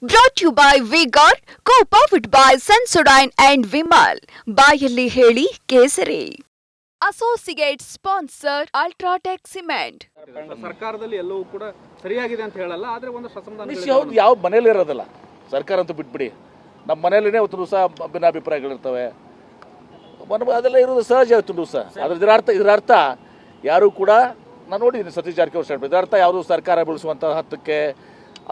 Brought to you by V-Guard, co-powered by Sensodyne and Vimal. ಬಾಯಲ್ಲಿ ಹೇಳಿ ಕೇಸರಿ. Associate sponsor UltraTech cement. ಸರ್ಕಾರದಲ್ಲಿ ಎಲ್ಲವೂ ಕೂಡ ಸರಿಯಾಗಿದೆ ಅಂತ ಹೇಳಲ್ಲ, ಆದ್ರೆ ಒಂದು ಹೌದು, ಯಾವ ಮನೇಲಿ ಇರೋದಿಲ್ಲ. ಸರ್ಕಾರ ಅಂತೂ ಬಿಟ್ಬಿಡಿ, ನಮ್ಮ ಮನೇಲಿನೇ ಒಂದು ದಿವಸ ಭಿನ್ನಾಭಿಪ್ರಾಯಗಳಿರ್ತವೆ, ಅದೆಲ್ಲ ಇರೋದು ಸಹಜ. ಇವತ್ತು ದಿವಸ ಇದರ ಅರ್ಥ ಯಾರು ಕೂಡ ನಾನು ನೋಡಿದ್ದೀನಿ ಸತೀಶ್ ಜಾರಕಿಹೊಳಿ ಸ್ಟಾರ್ಟ್ ಇದರ ಅರ್ಥ ಯಾವುದು ಸರ್ಕಾರ ಬೆಳೆಸುವಂಥ ಹತ್ತಕ್ಕೆ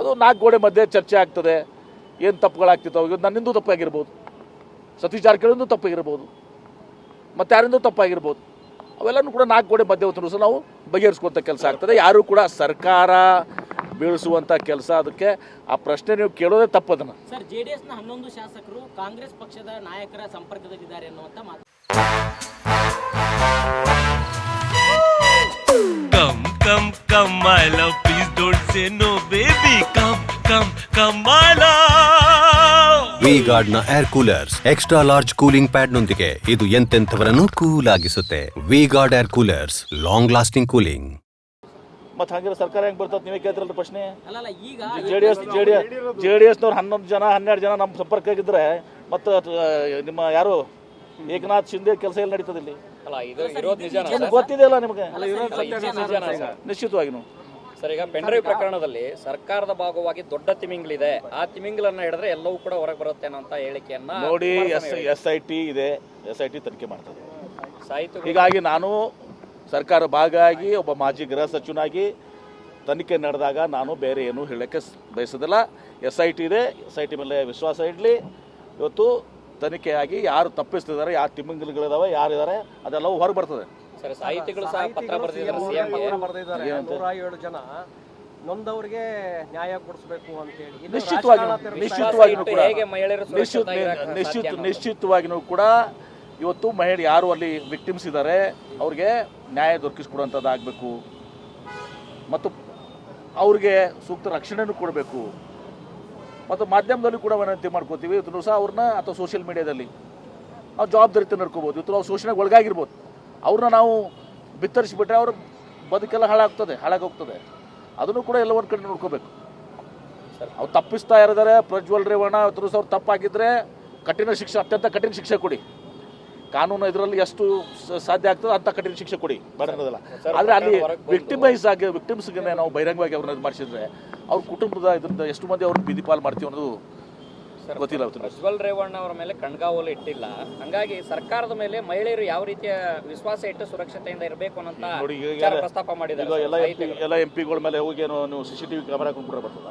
ಅದು 4 ಗೋಡೆ ಮಧ್ಯೆ ಚರ್ಚೆ ಆಗ್ತದೆ. ಏನು ತಪ್ಪುಗಳಾಗ್ತಿತ್ತು, ಈಗ ನನ್ನಿಂದೂ ತಪ್ಪಾಗಿರ್ಬೋದು, ಸತೀಶ್ ಜಾರಕಿಹೊಳಿಂದೂ ತಪ್ಪಾಗಿರ್ಬೋದು, ಮತ್ತು ಯಾರಿಂದೂ ತಪ್ಪಾಗಿರ್ಬೋದು. ಅವೆಲ್ಲನೂ ಕೂಡ 4 ಗೋಡೆ ಮಧ್ಯೆ ಒಂದು ದಿವಸ ನಾವು ಬಗೆಹರಿಸ್ಕೊಂಥ ಕೆಲಸ ಆಗ್ತದೆ. ಯಾರು ಕೂಡ ಸರ್ಕಾರ ಬೀಳಿಸುವಂಥ ಕೆಲಸ, ಅದಕ್ಕೆ ಆ ಪ್ರಶ್ನೆ ನೀವು ಕೇಳೋದೇ ತಪ್ಪದನ್ನ. ಸರ್, ಜೆಡಿಎಸ್ನ 11 ಶಾಸಕರು ಕಾಂಗ್ರೆಸ್ ಪಕ್ಷದ ನಾಯಕರ ಸಂಪರ್ಕದಲ್ಲಿದ್ದಾರೆ ಅನ್ನುವಂಥ ಮಾತು. Come, come, my love, please don't say no, baby. Come, my love. V-Guard ನ air coolers extra large cooling pad ನೊಂದಿಗೆ ಇದು ಎಂತೆಂಥವರನ್ನು ಕೂಲ್ ಆಗಿಸುತ್ತೆ. V-Guard air coolers, long lasting cooling. ಮತ್ತು ಹಾಗಿರೋ ಸರ್ಕಾರ ಹೆಂಗೆ ಬರ್ತದೆ ನೀವೇ ಕೇಳ್ತಿರಲ್ಲ ಪ್ರಶ್ನೆ. ಅಲ್ಲ, ಈಗ ಜೆಡಿಎಸ್ನವ್ರು 11 ಜನ 12 ಜನ ನಮ್ಮ ಸಂಪರ್ಕ ಆಗಿದ್ರೆ ಮತ್ತು ನಿಮ್ಮ ಯಾರು ಏಕನಾಥ್ ಶಿಂದೆ ಕೆಲಸ ಎಲ್ಲ ನಡೀತದೆ ಇಲ್ಲಿ. ಗೊತ್ತಿದೆಯಲ್ಲ ನಿಮಗೆ, ನಿಶ್ಚಿತವಾಗಿನೂ. ಸರ್, ಈಗ ಪೆಂಡ್ರೈವ್ ಪ್ರಕರಣದಲ್ಲಿ ಸರ್ಕಾರದ ಭಾಗವಾಗಿ ದೊಡ್ಡ ತಿಮಿಂಗ್ಲಿದೆ, ಆ ತಿಮಿಂಗ್ಲನ್ನ ಹಿಡಿದ್ರೆ ಎಲ್ಲವೂ ಕೂಡ ಹೊರಗೆ ಬರುತ್ತೆ ಅಂತ ಹೇಳಿಕೆಯನ್ನ ನೋಡಿ. SIT ಇದೆ, SIT ತನಿಖೆ ಮಾಡ್ತದೆ. ಹೀಗಾಗಿ ನಾನು ಸರ್ಕಾರ ಭಾಗವಾಗಿ ಒಬ್ಬ ಮಾಜಿ ಗೃಹ ಸಚಿವನಾಗಿ ತನಿಖೆ ನಡೆದಾಗ ನಾನು ಬೇರೆ ಏನೂ ಹೇಳೋಕ್ಕೆ ಬಯಸೋದಿಲ್ಲ. SIT ಇದೆ, SIT ಮೇಲೆ ವಿಶ್ವಾಸ ಇಡಲಿ. ಇವತ್ತು ತನಿಖೆಯಾಗಿ ಯಾರು ತಪ್ಪಿಸ್ತಿದ್ದಾರೆ, ಯಾರು ತಿಮಿಂಗಲ್ಗಳಿದಾವೆ, ಯಾರಿದ್ದಾರೆ, ಅದೆಲ್ಲವೂ ಹೊರಗೆ ಬರ್ತದೆ. ಸರ್, ಸಾಹಿತಿಗಳು ಸಹ ಪತ್ರ ಬರೆದಿದ್ದಾರೆ ಸಿಎಂಗೆ. 107 ಜನ ನೊಂದವರಿಗೆ ನ್ಯಾಯ ಕೊಡಿಸಬೇಕು ಅಂತ ಹೇಳಿ ನಿಶ್ಚಿತವಾಗಿನೂ ಕೂಡ ಇವತ್ತು ಮಹಿಳೆ ಯಾರು ಅಲ್ಲಿ ವಿಕ್ಟಿಮ್ಸ್ ಇದ್ದಾರೆ ಅವ್ರಿಗೆ ನ್ಯಾಯ ದೊರಕಿಸ್ಕೊಡುವಂಥದ್ದಾಗಬೇಕು ಮತ್ತು ಅವ್ರಿಗೆ ಸೂಕ್ತ ರಕ್ಷಣೆನೂ ಕೊಡಬೇಕು. ಮತ್ತು ಮಾಧ್ಯಮದಲ್ಲಿ ಕೂಡ ವಿನಂತಿ ಮಾಡ್ಕೋತೀವಿ, ಇವತ್ತು ಸಹ ಅವ್ರನ್ನ ಅಥವಾ ಸೋಷಿಯಲ್ ಮೀಡಿಯಾದಲ್ಲಿ ನಾವು ಜವಾಬ್ದಾರಿತ ನಡ್ಕೋಬೋದು. ಇವತ್ತು ನಾವು ಶೋಷಣೆಗೆ ಒಳಗಾಗಿರ್ಬೋದು, ಅವ್ರನ್ನ ನಾವು ಬಿತ್ತರಿಸಿಬಿಟ್ರೆ ಅವ್ರ ಬದುಕೆಲ್ಲ ಹಾಳಾಗೋಗ್ತದೆ. ಅದನ್ನು ಕೂಡ ಎಲ್ಲ ಒಂದು ಕಡೆ ನೋಡ್ಕೋಬೇಕು. ಅವ್ರು ತಪ್ಪಿಸ್ತಾ ಇದ್ದಾರೆ, ಪ್ರಜ್ವಲ್ ರೇವಣ್ಣ ಇವತ್ತು ಸಹ ಅವ್ರು ತಪ್ಪಾಗಿದ್ದರೆ ಕಠಿಣ ಶಿಕ್ಷೆ, ಅತ್ಯಂತ ಕಠಿಣ ಶಿಕ್ಷೆ ಕೊಡಿ. ಕಾನೂನು ಇದರಲ್ಲಿ ಎಷ್ಟು ಸಾಧ್ಯ ಆಗ್ತದೆ ಅಂತ ಕಠಿಣ ಶಿಕ್ಷೆ ಕೊಡಿ, ಬೇಡೋದಿಲ್ಲ. ಆದರೆ ಅಲ್ಲಿ ವಿಕ್ಟಿಮ್ಸ್ಗೆ ನಾವು ಬಹಿರಂಗವಾಗಿ ಅವ್ರನ್ನ ಇದು ಮಾಡಿಸಿದ್ರೆ ಅವ್ರ ಕುಟುಂಬದ ಇದರಿಂದ ಎಷ್ಟು ಮಂದಿ ಅವ್ರನ್ನ ಬೀದಿ ಪಾಲು ಮಾಡ್ತೀವಿ ಅನ್ನೋದು ಗೊತ್ತಿಲ್ಲ. ಪ್ರಜ್ವಲ್ ರೇವಣ್ಣ ಅವರ ಮೇಲೆ ಕಣ್ಗಾವಲು ಇಟ್ಟಿಲ್ಲ, ಹಂಗಾಗಿ ಸರ್ಕಾರದ ಮೇಲೆ ಮಹಿಳೆಯರು ಯಾವ ರೀತಿಯ ವಿಶ್ವಾಸ ಇಟ್ಟು ಸುರಕ್ಷತೆಯಿಂದ ಇರಬೇಕು ಅಂತ ಪ್ರಸ್ತಾಪ ಮಾಡಿದ್ದಾರೆ. ಎಲ್ಲ MP ಗಳ ಮೇಲೆ ಹೋಗಿ ಏನೋ ನೀವು CCTV ಕ್ಯಾಮರಾ ಕೊಂಡ್ಬಿಟ್ರೆ ಬರ್ತದ,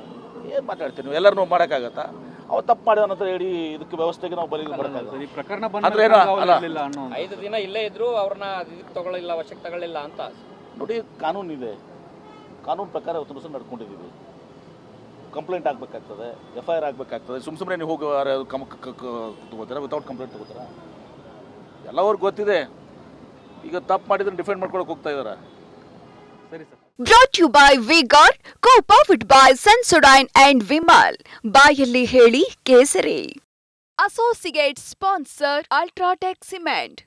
ಏನು ಮಾತಾಡ್ತೀವಿ ನೀವು? ಎಲ್ಲರೂ ಮಾಡೋಕ್ಕಾಗತ್ತಾ? ಅವ ತಪ್ಪು ಮಾಡಿದ ನಂತರ ಇಡೀ ಇದಕ್ಕೆ ವ್ಯವಸ್ಥೆಗೆ ನಾವು ಬಲಿ ಮಾಡೋಕ್ಕಾಗಲ್ಲ. ಪ್ರಕರಣ 5 ದಿನ ಇಲ್ಲೇ ಇದ್ರು ಅವ್ರನ್ನ ಇದಕ್ಕೆ ತಗೊಳ್ಳಿಲ್ಲ, ವಶಕ್ಕೆ ತಗೊಳ್ಳಿಲ್ಲ ಅಂತ. ನೋಡಿ, ಕಾನೂನಿದೆ, ಕಾನೂನು ಪ್ರಕಾರ ಇವತ್ತು ದಿವಸ ನಡ್ಕೊಂಡಿದ್ದೀವಿ. Complaint ಆಗಬೇಕಾಗ್ತದೆ, FIR ಆಗಬೇಕಾಗ್ತದೆ. ಸುಮ್ಮನೆ ನೀವು ಹೋಗಿ ತಗೋತೀರಾ, ವಿತೌಟ್ ಕಂಪ್ಲೇಂಟ್ ತಗೋತೀರಾ? ಎಲ್ಲವ್ರಿಗೆ ಗೊತ್ತಿದೆ. ಈಗ ತಪ್ಪು ಮಾಡಿದ್ರೆ ಡಿಫೆಂಡ್ ಮಾಡ್ಕೊಳಕ್ಕೆ ಹೋಗ್ತಾ ಇದ್ದಾರೆ. ಸರಿ sir. Brought to you by V-Guard, co-powered by Sensodyne and Vimal. ಬಾಯಲ್ಲಿ ಹೇಳಿ ಕೇಸರಿ. Associate sponsor UltraTech cement.